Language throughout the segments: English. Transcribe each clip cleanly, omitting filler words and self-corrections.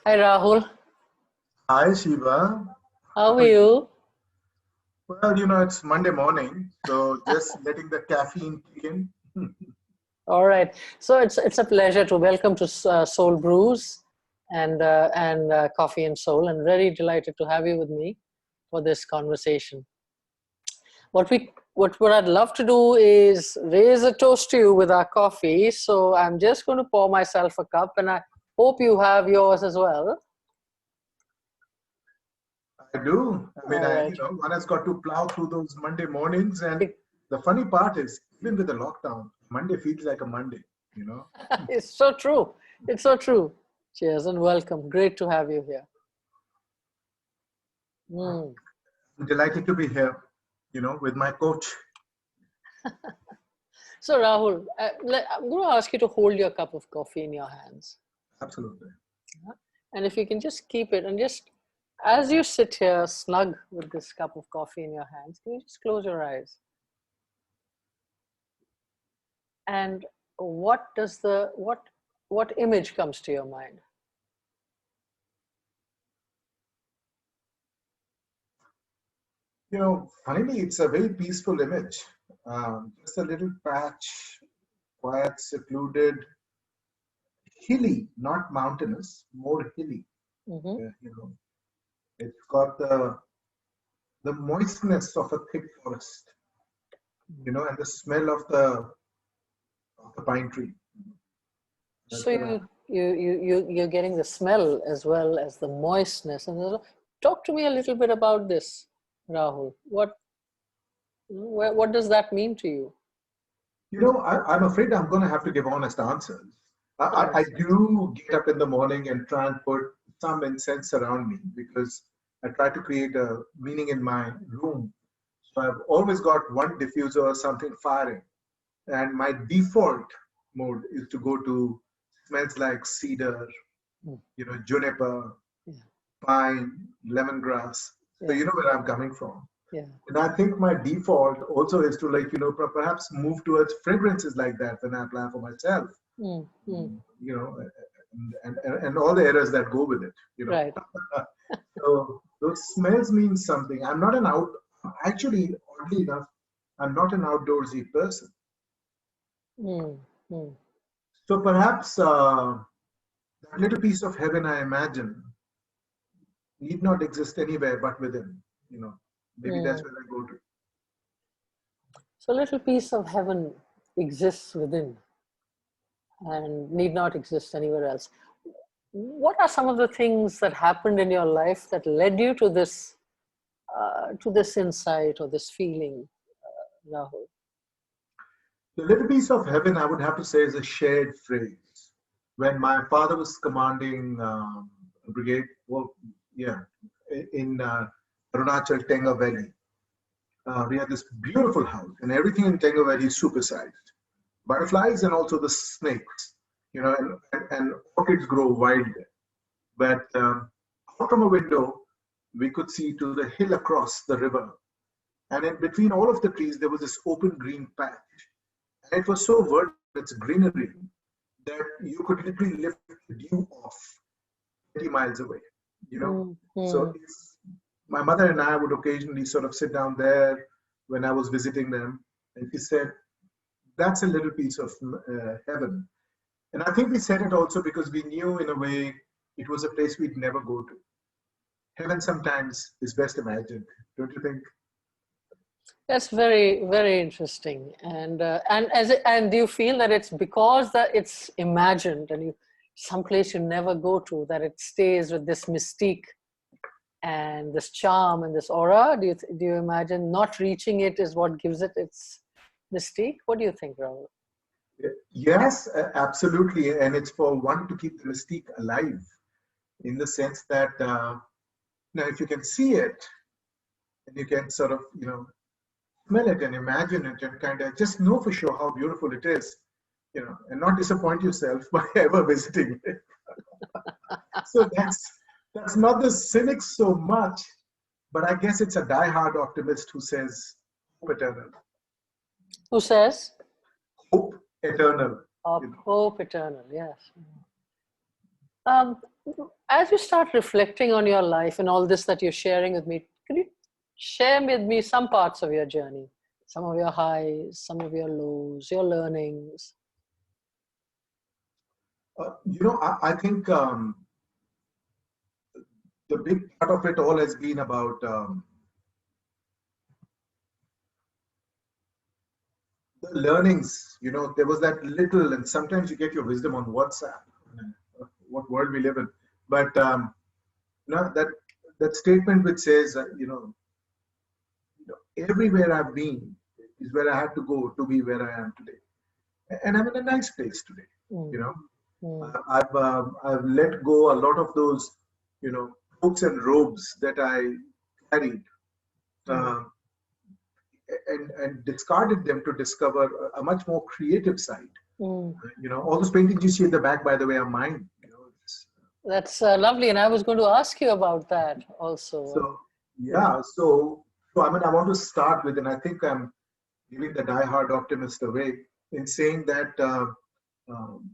Hi Rahul, Hi, Sheba. how How are are you? you? Well, it's Monday morning, so just letting the caffeine kick in. All right. So it's a pleasure to welcome to Soul Brews and Coffee and Soul, and very delighted to have you with me for this conversation. What I'd love to do is raise a toast to you with our coffee. So I'm just going to pour myself a cup, and I hope you have yours as well. I do. I mean, All right. one has got to plow through those Monday mornings, and the funny part is, even with the lockdown, Monday feels like a Monday, you know. It's so true. It's so true. Cheers and welcome. Great to have you here. Mm. I'm delighted to be here, with my coach. So Rahul, I'm going to ask you to hold your cup of coffee in your hands. Absolutely. And if you can just keep it and just, as you sit here snug with this cup of coffee in your hands, can you just close your eyes? And what image comes to your mind? Finally, it's a very peaceful image. Just a little patch, quiet, secluded, hilly, not mountainous, more hilly. Mm-hmm. Uh, you know, it's got the moistness of a thick forest, and the smell of the pine tree. So That's what I. you're getting the smell as well as the moistness. And talk to me a little bit about this, Rahul. What does that mean to you? I'm afraid I'm going to have to give honest answers. I Yes. do get up in the morning and try and put some incense around me because I try to create a meaning in my room. So I've always got one diffuser or something firing. And my default mode is to go to smells like cedar, Mm. juniper, Yeah. pine, lemongrass. So Yeah. you know where I'm coming from. Yeah. And I think my default also is to perhaps move towards fragrances like that when I apply for myself. Mm. Mm. You know, and all the errors that go with it. Right. So those smells mean something. I'm not an out. Actually, oddly enough, I'm not an outdoorsy person. Mm. Mm. So perhaps that little piece of heaven I imagine need not exist anywhere but within. You know, Maybe that's Mm. where I go to. So a little piece of heaven exists within and need not exist anywhere else. What are some of the things that happened in your life that led you to this insight or this feeling, Rahul? The little piece of heaven, I would have to say, is a shared phrase. When my father was commanding a brigade, well, yeah, in Arunachal Tenga Valley, we had this beautiful house, and everything in Tenga Valley is supersized. Butterflies and also the snakes, and orchids grow wild there. But out from a window, we could see to the hill across the river. And in between all of the trees, there was this open green patch. And it was so verdant with its greenery that you could literally lift the dew off 20 miles away, you know. Mm. So Mm. my mother and I would occasionally sort of sit down there when I was visiting them. And she said, that's a little piece of heaven. And I think we said it also because we knew in a way it was a place we'd never go to. Heaven sometimes is best imagined, don't you think? That's very, very interesting. And do you feel that it's because that it's imagined and you someplace you never go to that it stays with this mystique and this charm and this aura? Do you imagine not reaching it is what gives it its mystique? What do you think, Rahul? Yes, absolutely. And it's for one to keep the mystique alive in the sense that, if you can see it and you can sort of, smell it and imagine it and kind of just know for sure how beautiful it is, and not disappoint yourself by ever visiting it. So that's not the cynics so much, but I guess it's a die-hard optimist who says hope eternal. Who says? Hope eternal. Hope eternal, yes. Um, as you start reflecting on your life and all this that you're sharing with me, could you share with me some parts of your journey? Some of your highs, some of your lows, your learnings? I think the big part of it all has been about the learnings. There was that little, and sometimes you get your wisdom on WhatsApp. What world we live in, but that statement which says, everywhere I've been is where I had to go to be where I am today, and I'm in a nice place today. Mm, You know, mm, I've let go a lot of those, hooks and robes that I carried. mm. Uh, and discarded them to discover a much more creative side. Mm. All those paintings you see in the back, by the way, are mine. That's lovely. And I was going to ask you about that also. So Yeah. yeah, so I mean, I want to start with, and I think I'm giving the die-hard optimist away in saying that um,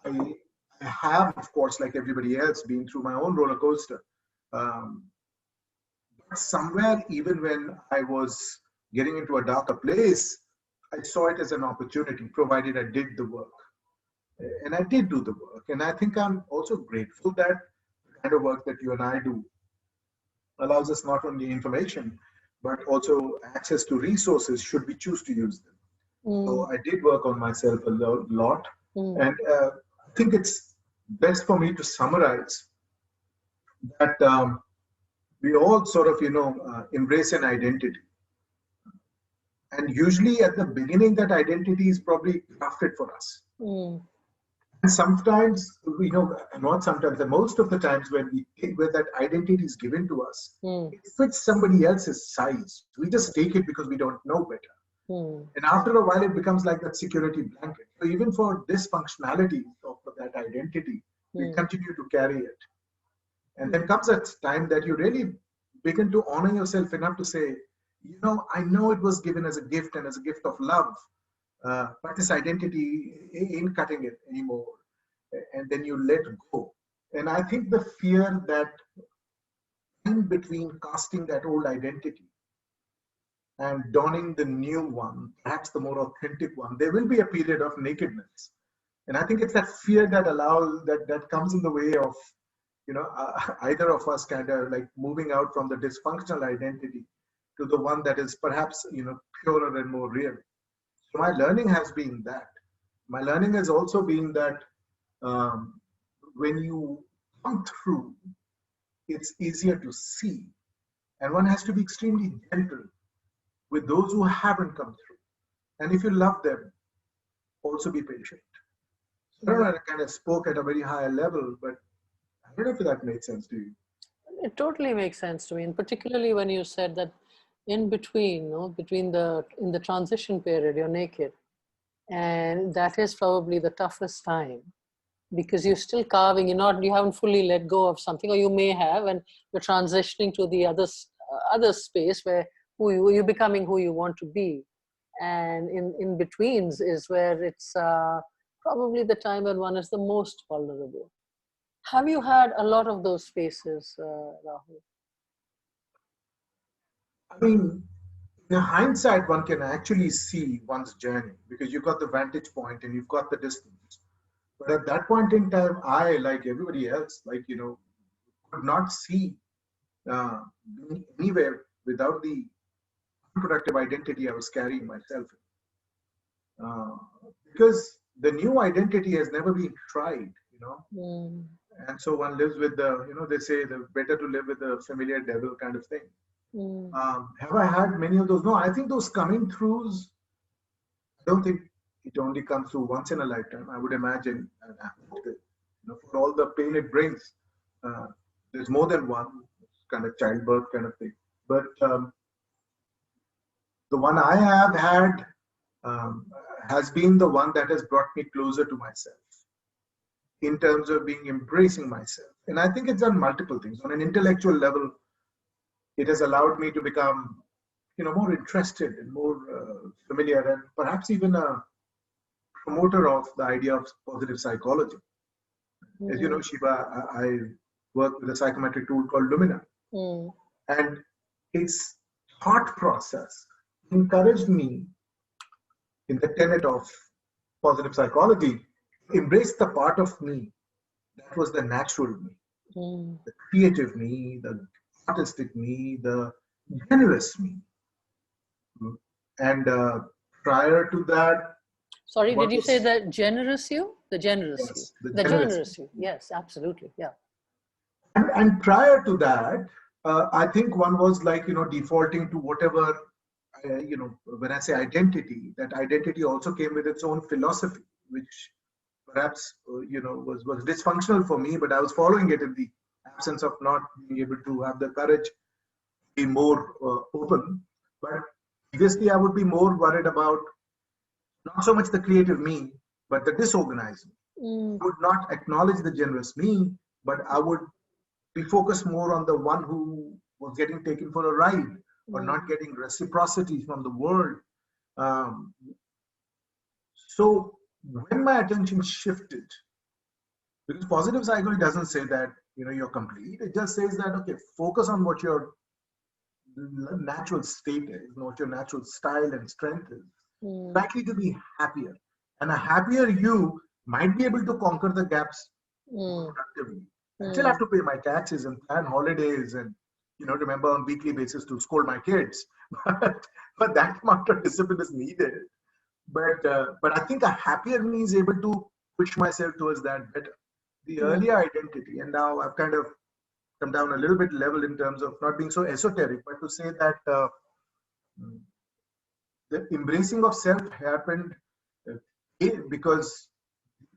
I, I have, of course, like everybody else, been through my own roller coaster. Um, but somewhere, even when I was getting into a darker place, I saw it as an opportunity, provided I did the work. And I did do the work. And I think I'm also grateful that the kind of work that you and I do allows us not only information, but also access to resources should we choose to use them. So Mm, I did work on myself a lot. mm, And I think it's best for me to summarize that we all sort of, embrace an identity. And usually at the beginning, that identity is probably crafted for us. mm, And sometimes, not sometimes, and most of the times where that identity is given to us, mm, it fits somebody else's size. We just take it because we don't know better. mm, And after a while, it becomes like that security blanket. So even for this functionality of that identity, we mm, continue to carry it. And mm, then comes that time that you really begin to honor yourself enough to say, I know it was given as a gift and as a gift of love, but this identity ain't cutting it anymore. And then you let go. And I think the fear that in between casting that old identity and donning the new one, perhaps the more authentic one, there will be a period of nakedness. And I think it's that fear that allows that comes in the way of either of us kind of like moving out from the dysfunctional identity to the one that is perhaps purer and more real. So my learning has been that. My learning has also been that um, when you come through, it's easier to see, and one has to be extremely gentle with those who haven't come through. And if you love them, also be patient. So I don't mm. know, I kind of spoke at a very high level, but I don't know if that made sense to you. It totally makes sense to me, and particularly when you said that in between, no, between the in the transition period, you're naked, and that is probably the toughest time because you're still carving. You haven't fully let go of something, or you may have, and you're transitioning to the other space where you're becoming who you want to be, and in betweens is where it's probably the time when one is the most vulnerable. Have you had a lot of those spaces, Rahul? I mean, in hindsight, one can actually see one's journey because you've got the vantage point and you've got the distance. But at that point in time, I, like everybody else, could not see uh, being anywhere without the unproductive identity I was carrying myself in. Because the new identity has never been tried. Mm, And so one lives with they say the better to live with the familiar devil kind of thing. mm, Have I had many of those? No, I think those coming throughs, I don't think it only comes through once in a lifetime. I would imagine, and I hope that, for all the pain it brings, uh, there's more than one kind of childbirth kind of thing. But the one I have had um, has been the one that has brought me closer to myself in terms of being embracing myself. And I think it's done multiple things. On an intellectual level, it has allowed me to become, more interested and more familiar, and perhaps even a promoter of the idea of positive psychology. As you know, Sheba, I work with a psychometric tool called Lumina. Mm. And its thought process encouraged me in the tenet of positive psychology, embrace the part of me that was the natural me, Mm. the creative me, the artistic me, the generous me. And prior to that, Sorry, did what you say was, the generous you? The generous you. yes, the The generous me. generous you. Yes, absolutely. Yeah. And prior to that, I think one was like, defaulting to whatever, when I say identity, that identity also came with its own philosophy, which perhaps, was dysfunctional for me, but I was following it in the absence of not being able to have the courage to be more open. But previously, I would be more worried about not so much the creative me, but the disorganized me. Mm. I would not acknowledge the generous me, but I would we focus more on the one who was getting taken for a ride or not Mm. getting reciprocity from the world. Um, so when my attention shifted, because positive psychology doesn't say that you're complete. It just says that okay, focus on what your natural state is, what your natural style and strength is. Mm. Likely to be happier, and a happier you might be able to conquer the gaps more Mm. productively. I still have Mm. to pay my taxes and plan holidays and remember on weekly basis to scold my kids. But that amount of discipline is needed. But I think a happier me is able to push myself towards that better. The Mm. earlier identity, and now I've kind of come down a little bit level in terms of not being so esoteric, but to say that the embracing of self happened because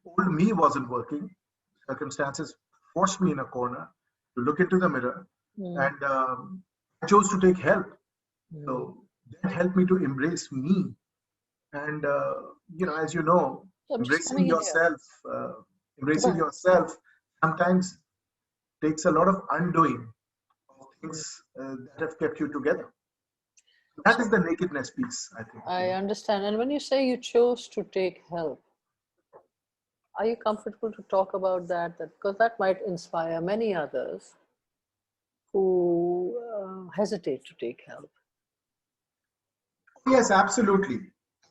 old me wasn't working. Circumstances forced me in a corner to look into the mirror, Mm. and I chose to take help. Mm. So that helped me to embrace me. And as you know, So I'm just embracing coming in here. yourself, Go embracing ahead. yourself sometimes takes a lot of undoing of Mm. things that have kept you together. That is So the nakedness piece, I think. I understand. And when you say you chose to take help, are you comfortable to talk about that? That because that might inspire many others who hesitate to take help. Yes, absolutely.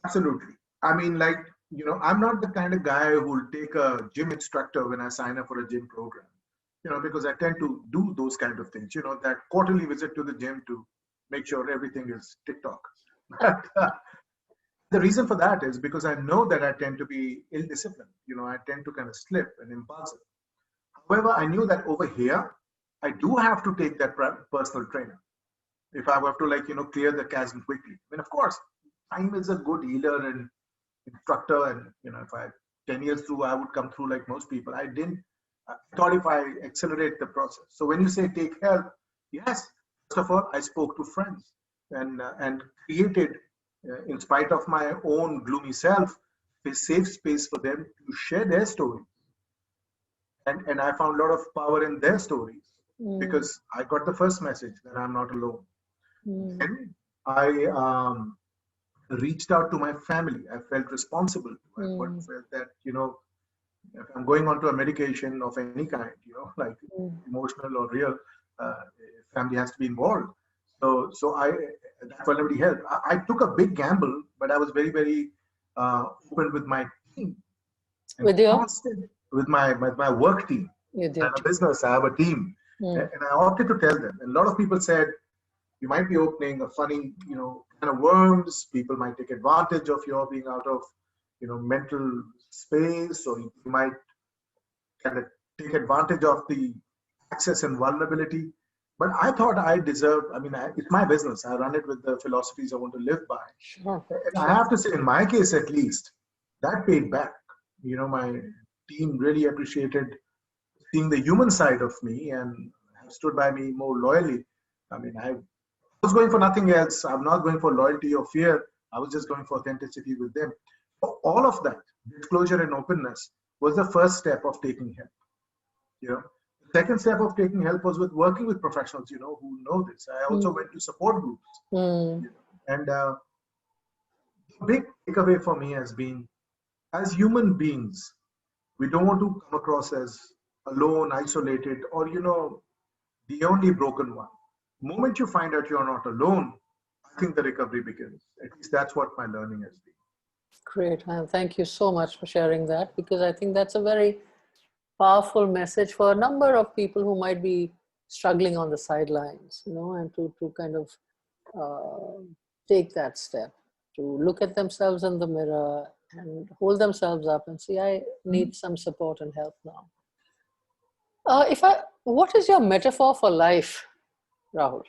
Absolutely. I mean, like, I'm not the kind of guy who will take a gym instructor when I sign up for a gym program, because I tend to do those kind of things, that quarterly visit to the gym to make sure everything is TikTok. But the reason for that is because I know that I tend to be ill disciplined. I tend to kind of slip and impulsive. However, I knew that over here, I do have to take that personal trainer if I were to, like, clear the chasm quickly. I mean, of course, time is a good healer and instructor, and if I 10 years through, I would come through like most people. I didn't. I thought if I accelerate the process. So when you say take help, yes, first of all, I spoke to friends and created, in spite of my own gloomy self, a safe space for them to share their story, and I found a lot of power in their stories Mm. because I got the first message that I'm not alone. Mm. Then I reached out to my family. I felt responsible. I Mm. felt that, if I'm going on to a medication of any kind, like Mm. emotional or real, uh, family has to be involved. So that vulnerability helped. I took a big gamble, but I was very, very open with my team and With your constant with my work team. with I'm your a team. business. I have a team, Mm. and I opted to tell them. And a lot of people said, you might be opening a funny, kind of worms. People might take advantage of your being out of, mental space, or you might kind of take advantage of the access and vulnerability. But I thought I deserved, I mean, it's my business. I run it with the philosophies I want to live by. Sure. And I Sure. have to say, in my case at least, that paid back. My team really appreciated seeing the human side of me and have stood by me more loyally. I mean, I was going for nothing else. I'm not going for loyalty or fear. I was just going for authenticity with them. So all of that, disclosure and openness, was the first step of taking help. The second step of taking help was with working with professionals, who know this. I also Mm. went to support groups, Mm. and the big takeaway for me has been, as human beings, we don't want to come across as alone, isolated, or, the only broken one. The moment you find out you're not alone, I think the recovery begins. At least that's what my learning has been. Great. Thank you so much for sharing that, because I think that's a very powerful message for a number of people who might be struggling on the sidelines, and to kind of take that step, to look at themselves in the mirror and hold themselves up and say, I need some support and help now. What is your metaphor for life, Rahul?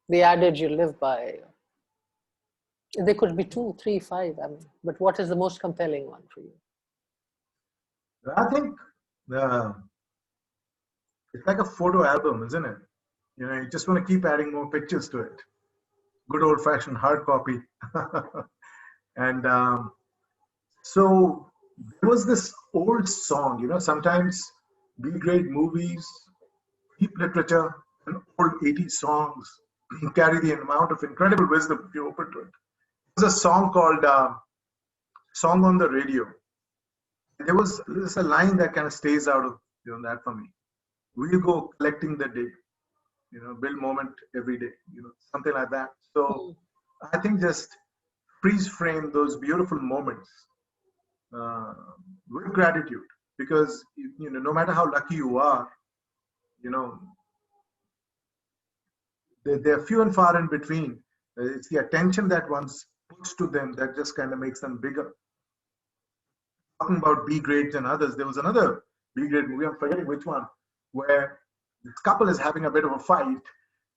The adage you live by. There could be 2, 3, 5. But what is the most compelling one for you? I think it's like a photo album, isn't it? You just want to keep adding more pictures to it. Good old-fashioned hard copy. And so there was this old song, sometimes B-grade movies, deep literature, and old 80s songs carry the amount of incredible wisdom if you open to it. There's a song called Song on the Radio. There's a line that kind of stays out of that for me. We'll go collecting the day, build moment every day, something like that. So I think just freeze frame those beautiful moments with gratitude, because no matter how lucky you are, they're few and far in between. It's the attention that one puts to them that just kind of makes them bigger. Talking about B grades and others, there was another B grade movie, I'm forgetting which one, where this couple is having a bit of a fight,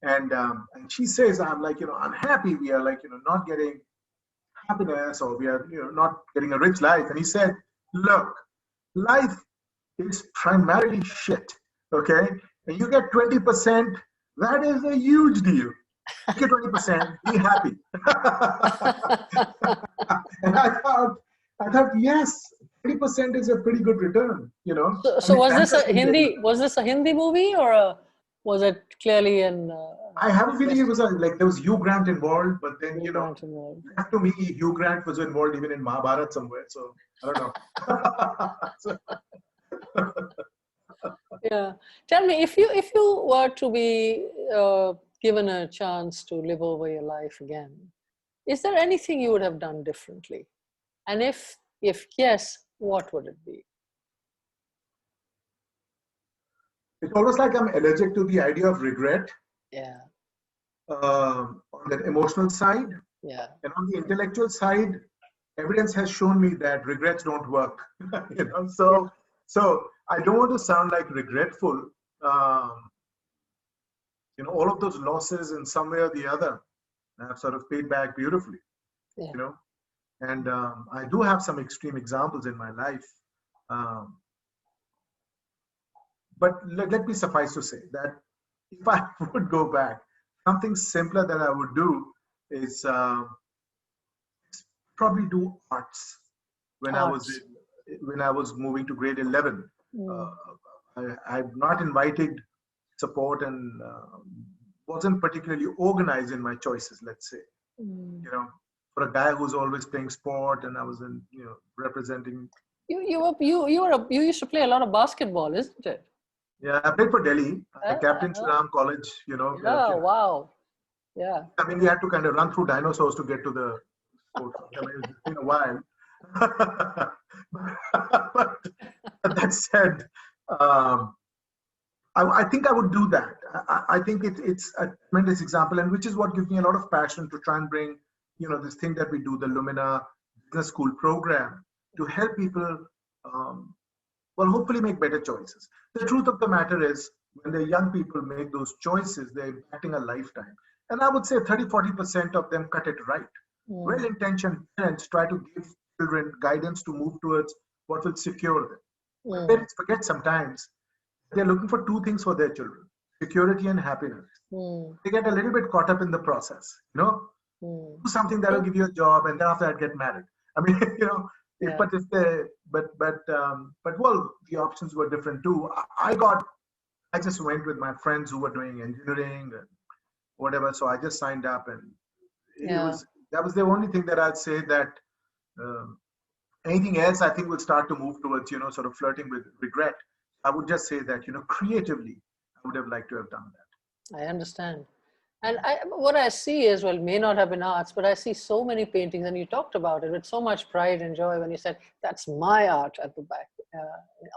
and she says, I'm unhappy, we are not getting happiness, or we are not getting a rich life. And he said, look, life is primarily shit, okay? And you get 20%, that is a huge deal. You get 20%, be happy. And I thought, yes, 20% is a pretty good return, So was this a Hindi movie, or was it clearly in? I have a feeling it was there was Hugh Grant involved, but then to me, Hugh Grant was involved even in Mahabharata somewhere. So I don't know. Yeah, tell me, if you were to be given a chance to live over your life again, is there anything you would have done differently? And if yes, what would it be? It's almost like I'm allergic to the idea of regret. Yeah. On the emotional side. Yeah. And on the intellectual side, evidence has shown me that regrets don't work. So I don't want to sound like regretful. All of those losses in some way or the other have sort of paid back beautifully. Yeah. And I do have some extreme examples in my life. But let me suffice to say that if I would go back, something simpler that I would do is probably do arts. When I was moving to grade 11, I've not invited support and wasn't particularly organized in my choices. Let's say, for a guy who's always playing sport, and I was representing. You used to play a lot of basketball, isn't it? Yeah, I played for Delhi. I captained Shriram College. Yeah, wow. Yeah. I mean, we had to kind of run through dinosaurs to get to the sport. I mean, it's been a while. But that said, I think I would do that. I think it's a tremendous example, and which is what gives me a lot of passion to try and bring, this thing that we do, the Lumina Business School program, to help people, hopefully make better choices. The truth of the matter is, when the young people make those choices, they're impacting a lifetime. And I would say 30-40% of them cut it right. Well-intentioned parents try to give children guidance to move towards what will secure them. Parents forget sometimes they're looking for two things for their children: security and happiness. They get a little bit caught up in the process, do something that will give you a job, and then after that get married. I mean, but the options were different too. I just went with my friends who were doing engineering and whatever, so I just signed up, and that was the only thing that I'd say that Anything else, I think, will start to move towards, sort of flirting with regret. I would just say that, creatively, I would have liked to have done that. I understand. And what I see is, well, may not have been arts, but I see so many paintings, and you talked about it with so much pride and joy when you said, that's my art at the back,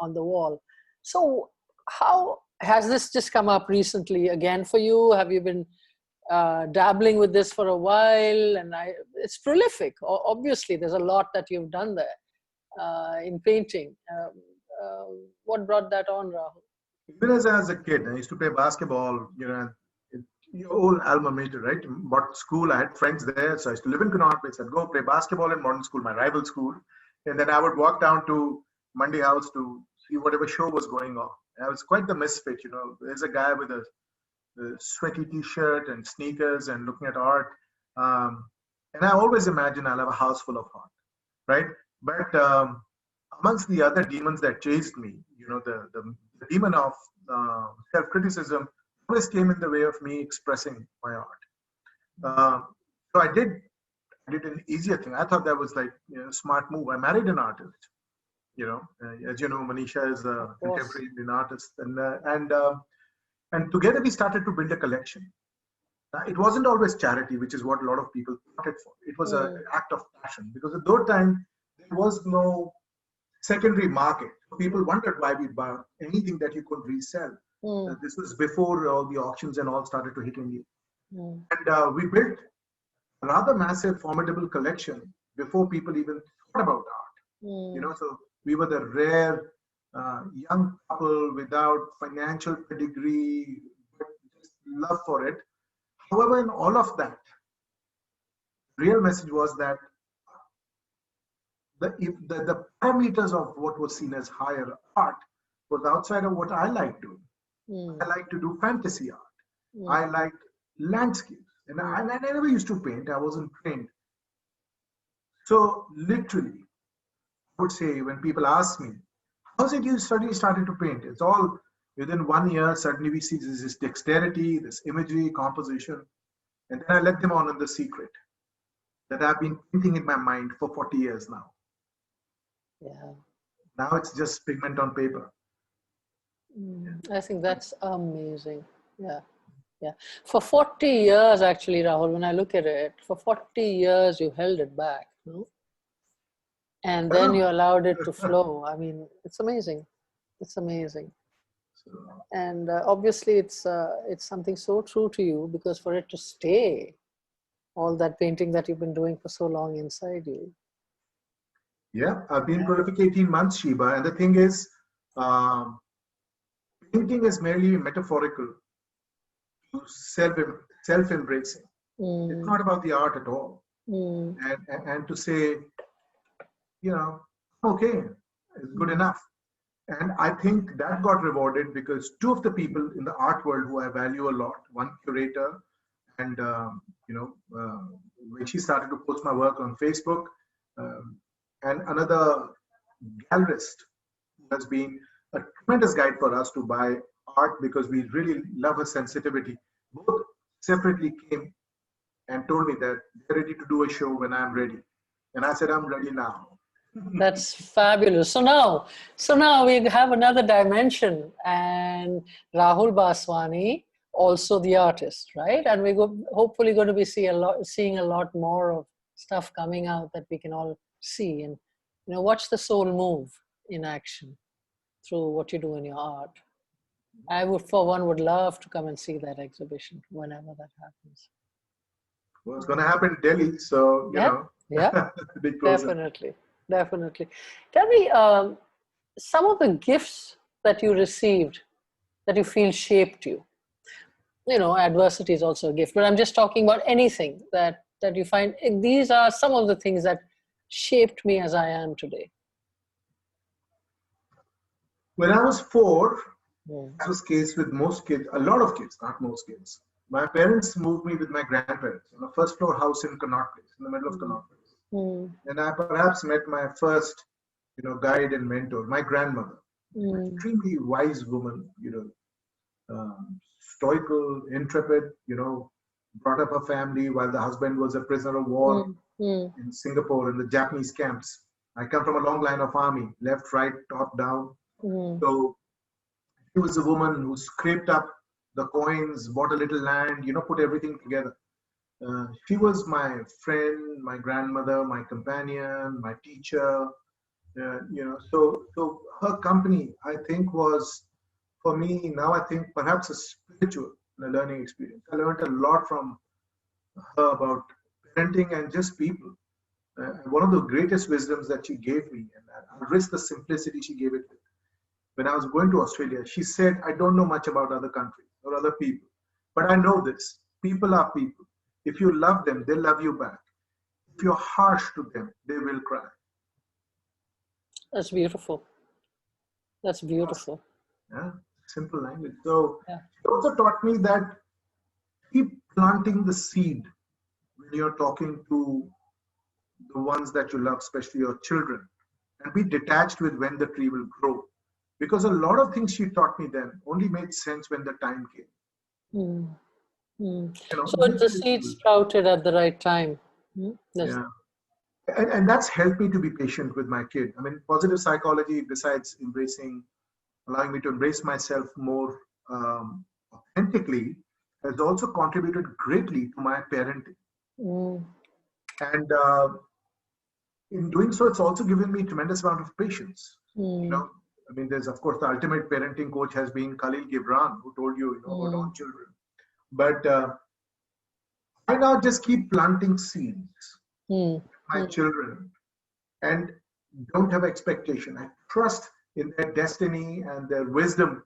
on the wall. So how has this just come up recently again for you? Have you been dabbling with this for a while? And it's prolific. Obviously, there's a lot that you've done there in painting. What brought that on, Rahul? Even as I was a kid, I used to play basketball, your old alma mater, right? But school, I had friends there. So I used to live in Connaught Place. I'd go play basketball in modern school, my rival school. And then I would walk down to Monday House to see whatever show was going on. I was quite the misfit, There's a guy with a sweaty t-shirt and sneakers and looking at art. And I always imagine I'll have a house full of art, right? But amongst the other demons that chased me, the demon of self-criticism always came in the way of me expressing my art. So I did an easier thing. I thought that was like a smart move. I married an artist. As you know, Manisha is a contemporary Indian artist, and together we started to build a collection. It wasn't always charity, which is what a lot of people thought it for. It was an act of passion, because at that time there was no secondary market. People wondered why we buy anything that you could resell. This was before all the auctions and all started to hit India. And we built a rather massive, formidable collection before people even thought about art. So we were the rare young couple without financial pedigree, but just love for it. However, in all of that, the real message was that the parameters of what was seen as higher art was outside of what I like doing. I like to do fantasy art. I like landscapes. And I never used to paint. I wasn't trained. So literally, I would say when people ask me, how's it you suddenly started to paint? It's all within 1 year, suddenly we see this dexterity, this imagery, composition. And then I let them on in the secret that I've been painting in my mind for 40 years now. Yeah. Now it's just pigment on paper. I think that's amazing. Yeah. Yeah. For 40 years, actually, Rahul, when I look at it, for 40 years, you held it back. No? And then you allowed it to flow. I mean, it's amazing. It's amazing. And obviously, it's something so true to you, because for it to stay, all that painting that you've been doing for so long inside you. Yeah, I've been prolific 18 months, Sheba. And the thing is, painting is merely metaphorical to self-embracing. It's not about the art at all. And to say, okay, it's good enough. And I think that got rewarded because two of the people in the art world who I value a lot, one curator, and when she started to post my work on Facebook, and another gallerist who has been a tremendous guide for us to buy art because we really love her sensitivity. Both separately came and told me that they're ready to do a show when I'm ready. And I said, I'm ready now. That's fabulous. So now we have another dimension, and Rahul Baswani, also the artist, right? And we're hopefully going to be seeing a lot more of stuff coming out that we can all see and watch the soul move in action through what you do in your art. I would, for one, would love to come and see that exhibition whenever that happens. Well, it's going to happen in Delhi, so yeah, definitely. Tell me some of the gifts that you received that you feel shaped you. Adversity is also a gift, but I'm just talking about anything that you find. These are some of the things that shaped me as I am today. When I was 4, that was the case with most kids, a lot of kids, not most kids. My parents moved me with my grandparents in a first floor house in Connaught Place, in the middle of Connaught Place. And I perhaps met my first, guide and mentor, my grandmother, extremely wise woman, stoical, intrepid, brought up a family while the husband was a prisoner of war in Singapore in the Japanese camps. I come from a long line of army, left, right, top, down. Mm. So she was a woman who scraped up the coins, bought a little land, put everything together. She was my friend, my grandmother, my companion, my teacher. So her company, I think, was for me now. I think perhaps a spiritual learning experience. I learned a lot from her about parenting and just people. One of the greatest wisdoms that she gave me, and I risk the simplicity she gave it with. When I was going to Australia, she said, I don't know much about other countries or other people, but I know this. People are people. If you love them, they'll love you back. If you're harsh to them, they will cry. That's beautiful. That's beautiful. Yeah, simple language. So Yeah. she also taught me that keep planting the seed when you're talking to the ones that you love, especially your children, and be detached with when the tree will grow. Because a lot of things she taught me then only made sense when the time came. Mm. Mm. So the seed Literally. sprouted at the right time. Mm. Yeah. And that's helped me to be patient with my kid. I mean, positive psychology, besides allowing me to embrace myself more authentically, has also contributed greatly to my parenting. Mm. And in doing so, it's also given me tremendous amount of patience. Mm. I mean, there's of course the ultimate parenting coach has been Khalil Gibran, who told you, about Mm. all children. But I now just keep planting seeds Mm. with my children and don't have expectation. I trust in their destiny and their wisdom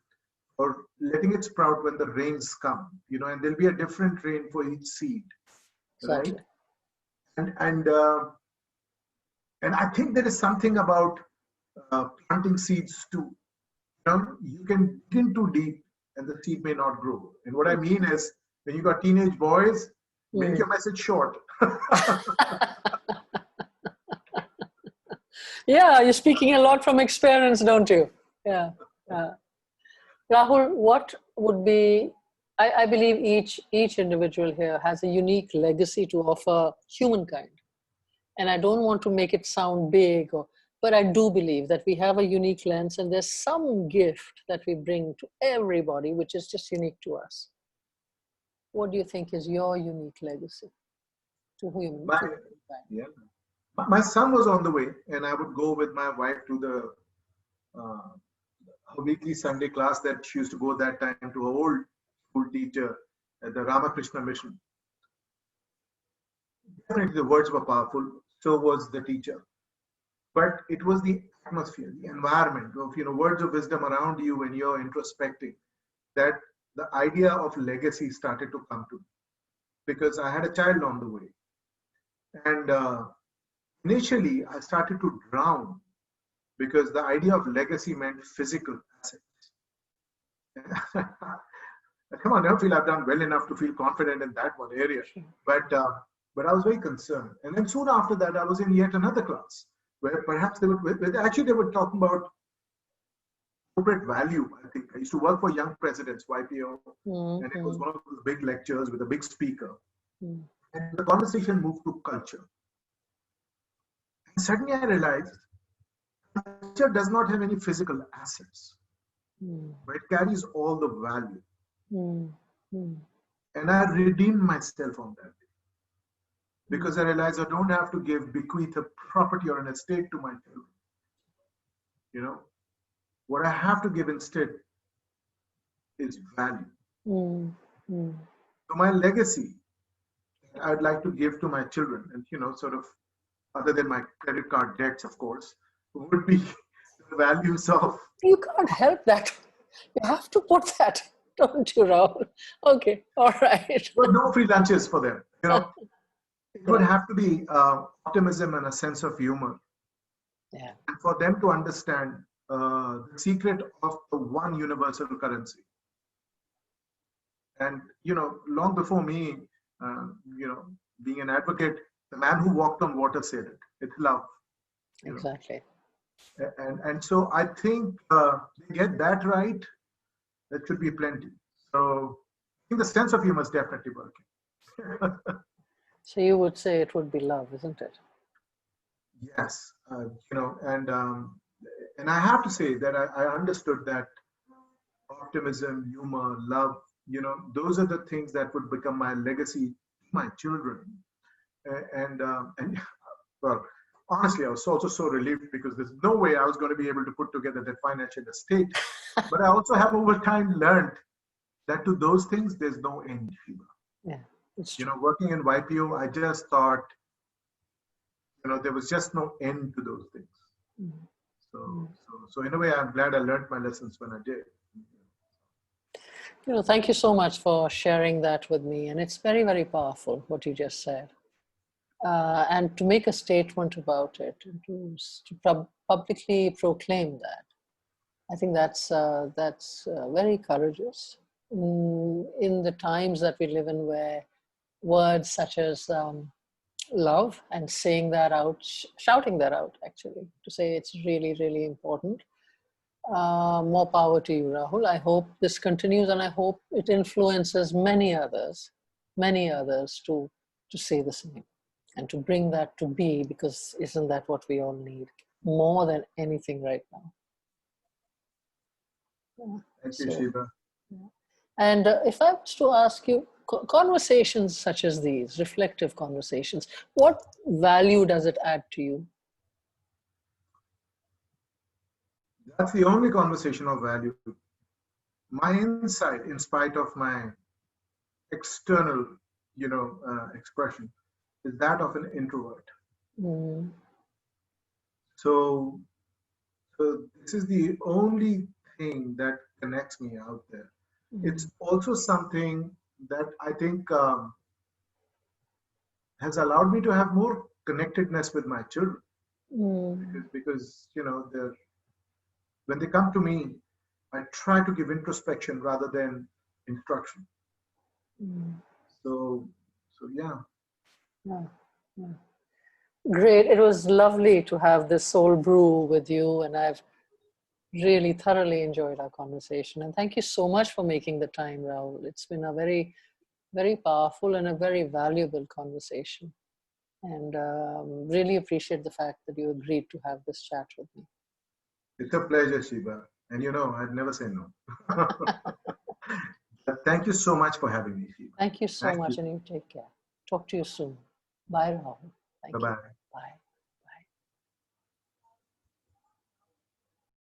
for letting it sprout when the rains come, and there'll be a different rain for each seed, right? Exactly. And I think there is something about planting seeds too. You can dig in too deep and the seed may not grow. And what I mean is, when you got teenage boys, make Mm. your message short. Yeah, you're speaking a lot from experience, don't you? Yeah. Rahul, what would be, I believe each individual here has a unique legacy to offer humankind. And I don't want to make it sound big, but I do believe that we have a unique lens and there's some gift that we bring to everybody, which is just unique to us. What do you think is your unique legacy to my, humankind? yeah. My son was on the way, and I would go with my wife to the her weekly Sunday class that she used to go that time to her old school teacher at the Ramakrishna Mission. Definitely, the words were powerful. So was the teacher, but it was the atmosphere, the environment of words of wisdom around you when you're introspecting that the idea of legacy started to come to me, because I had a child on the way, and initially I started to drown because the idea of legacy meant physical assets. Come on, I don't feel I've done well enough to feel confident in that one area. But I was very concerned. And then soon after that, I was in yet another class where perhaps they were talking about corporate value. I think I used to work for Young Presidents, YPO, and it was one of those big lectures with a big speaker. And the conversation moved to culture. And suddenly I realized culture does not have any physical assets, but it carries all the value. And I redeemed myself on that day because I realized I don't have to bequeath a property or an estate to my children. What I have to give instead is value. So my legacy I'd like to give to my children, and sort of other than my credit card debts, of course, would be the values of. You can't help that. You have to put that, don't you, Rahul? Okay, all right. Well, no free lunches for them. It would have to be optimism and a sense of humor. Yeah. And for them to understand the secret of the one universal currency. And, long before me, being an advocate, the man who walked on water said it. It's love. Exactly. And so I think they get that right, that should be plenty. So I think the sense of humor is definitely working. So you would say it would be love, isn't it? Yes, and I have to say that I understood that optimism, humor, love, those are the things that would become my legacy to my children. And well, honestly, I was also so relieved because there's no way I was going to be able to put together that financial estate. But I also have over time learned that to those things, there's no end, Shiva. Yeah, it's true. Working in YPO, I just thought, there was just no end to those things. Mm. So, so in a way, I'm glad I learned my lessons when I did. Thank you so much for sharing that with me. And it's very, very powerful what you just said. And to make a statement about it, and to publicly proclaim that, I think that's very courageous in the times that we live in, where words such as love and saying that out, shouting that out, actually, to say it's really, really important. More power to you, Rahul. I hope this continues, and I hope it influences many others to say the same and to bring that to be, because isn't that what we all need more than anything right now? Yeah. Thank you, So, Sheba. yeah. And if I was to ask you, conversations such as these, reflective conversations, what value does it add to you? That's the only conversation of value. My insight, in spite of my external, expression, is that of an introvert. Mm. So, so this is the only thing that connects me out there. It's also something that I think has allowed me to have more connectedness with my children, Mm. because they're, when they come to me, I try to give introspection rather than instruction. Mm. So yeah. Yeah. Yeah. Great. It was lovely to have this soul brew with you, and I've really thoroughly enjoyed our conversation. And thank you so much for making the time, Rahul. It's been a very, very powerful and a very valuable conversation. And really appreciate the fact that you agreed to have this chat with me. It's a pleasure, Sheba. And I'd never say no. Thank you so much for having me, Sheba. Thank you so Thank much, you. and you take care. Talk to you soon. Bye, Rahul. Thank you. Bye-bye.